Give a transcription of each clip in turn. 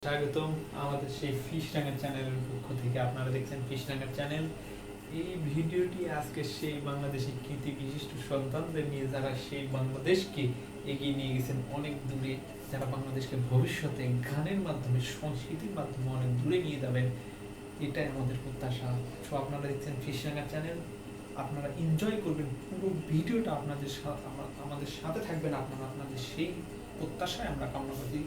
স্বাগতম আমাদের সেই ফিশরাঙ্গার চ্যানেলের পক্ষ থেকে। আপনারা দেখছেন ফিশরাঙ্গার চ্যানেল। এই ভিডিওটি আজকে সেই বাংলাদেশের কৃতি বিশিষ্ট সন্তানদের নিয়ে, যারা সেই বাংলাদেশকে এগিয়ে নিয়ে গেছেন অনেক দূরে, যারা বাংলাদেশকে ভবিষ্যতে গানের মাধ্যমে, সংস্কৃতির মাধ্যমে অনেক দূরে নিয়ে যাবেন, এটাই আমাদের প্রত্যাশা। সো আপনারা দেখছেন ফিশরাঙ্গার চ্যানেল, আপনারা এনজয় করবেন পুরো ভিডিওটা, আমাদের সাথে থাকবেন। আপনারা আপনাদের সেই প্রত্যাশায় আমরা কামনা করি।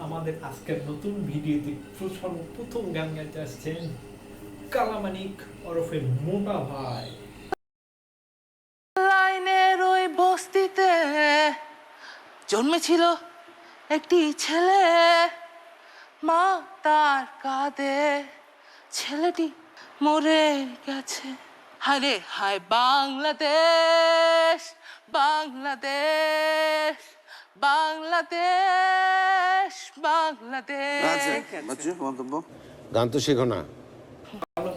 আমাদের আজকের নতুন ভিডিওতে সর্বপ্রথম গান গাইতে আসছেন কালামানিক ওরফে মোটা ভাই। লাইনের ওই বস্তিতে জন্মেছিল একটি ছেলে, মা তার কাঁধে, ছেলেটি মরে গেছে। হায় রে হায় বাংলাদেশ, বাংলাদেশ, বাংলাদেশ, বাংলাদেশ। গান তো শেখো না।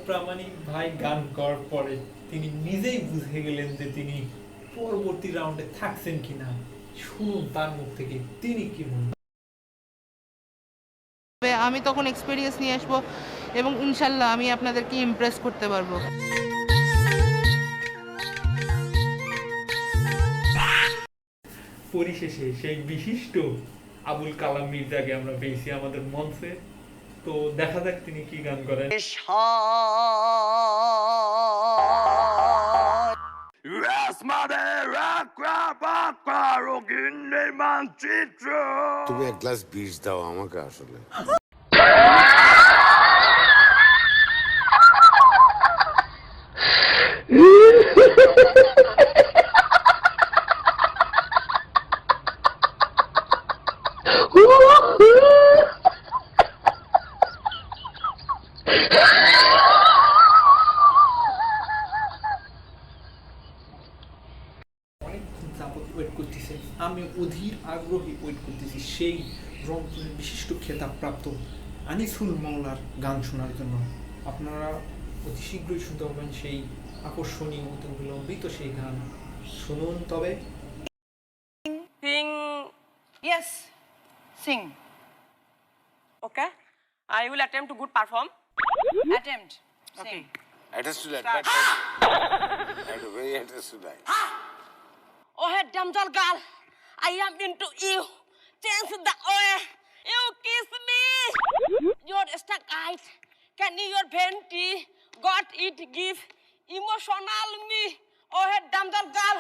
প্রামাণিক ভাই গান করার পরে তিনি নিজেই বুঝে গেলেন যে তিনি পরবর্তী রাউন্ডে থাকছেন কিনা। শুনুন তার মুখ থেকে তিনি কি বলেন। আমি তখন এক্সপেরিয়েন্স নিয়ে আসবো এবং ইনশাল্লাহ আমি আপনাদেরকে ইমপ্রেস করতে পারবো। পরিশেষে সেই বিশিষ্ট আবুল কালাম মির্জাকে আমরা পেয়েছি আমাদের মঞ্চে। তো দেখা যাক তিনি কি গান করেন। তুমি এক গ্লাস বিষ দাও আমাকে আসলে। ওয়েট করতেছে, আমি অধীর আগ্রহী ওয়েট করতেছি সেই রংপুরের বিশিষ্ট খেতাবপ্রাপ্ত আনিসুল মাওলার গান শোনার জন্য। আপনারা অতি শীঘ্রই শুনতে পাবেন সেই আকর্ষণীয় বিলম্বিত সেই গান। শুনুন তবে। Sing. Yes. Sing. Okay. I will attempt to good perform. Attempt. Okay. Oh, hey, damsel girl. I am into you. Change the way. You kiss me. Your stuck eyes. Can you your venti? Got it give emotional me. Oh, hey, damsel girl.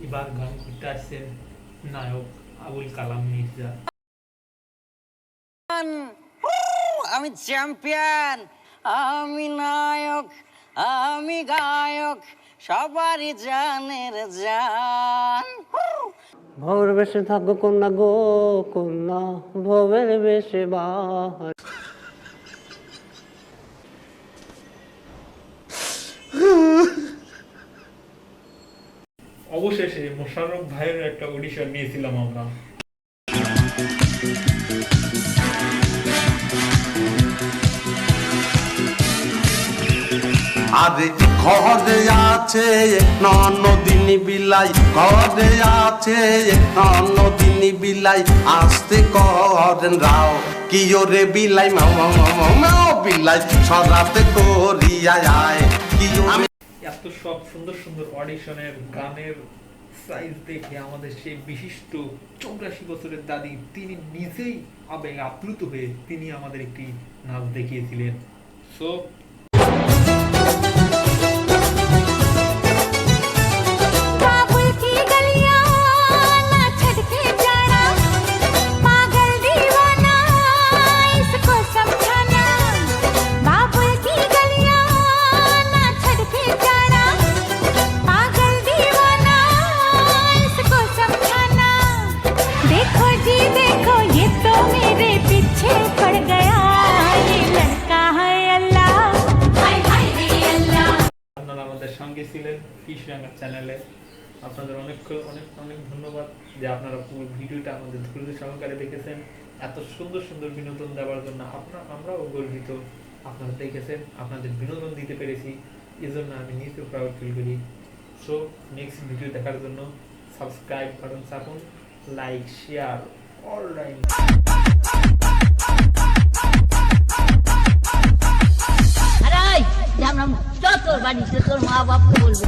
এবার গান করতে আসছেন নায়ক আবুল কালাম মির্জা। আমি champion, আমি নায়ক, আমি গায়ক, সবারই জানের জান। ভবের বেশে থাকো কন্যা গো কন্যা, ভবের বেশে বাহার। অবশেষে মোশাররফ ভাইয়ের একটা অডিশন নিয়েছিলাম আমরা। আরে ঘরে আছে নদিনী বিলাই, ঘরে আছে নদিনী বিলাই, আসতে করেন রাও কি ওরে বিলাই, মাও বিলাই সরাতে করিয়া যায় কি। এত সব সুন্দর সুন্দর অডিশনের গানের সাইজ দেখে আমাদের সেই বিশিষ্ট 84 বছরের দাদি তিনি নিজেই আবেগ আপ্লুত হয়ে তিনি আমাদের একটি নাচ দেখিয়েছিলেন। সো देखो ये तो मेरे पीछे पड़ गया, ये लड़का है अल्लाह ছিলেন ফিশরাঙ্গা চ্যানেলে। আপনাদের অনেক অনেক অনেক ধন্যবাদ যে আপনারা পুরো ভিডিওটা আমাদের ধৈর্য সহকারে দেখেছেন। এত সুন্দর সুন্দর বিনোদন দেওয়ার জন্য আমরাও গর্বিত। আপনারা দেখেছেন, আপনাদের বিনোদন দিতে পেরেছি, এজন্য আমি নিজে প্রাউড ফিল করি। সো নেক্সট ভিডিও দেখার জন্য সাবস্ক্রাইব বাটন চাপুন, লাইক শেয়ার অল রাইট। আরে আমরা তোর বাড়িতে তোর মা বাপকে বলবো।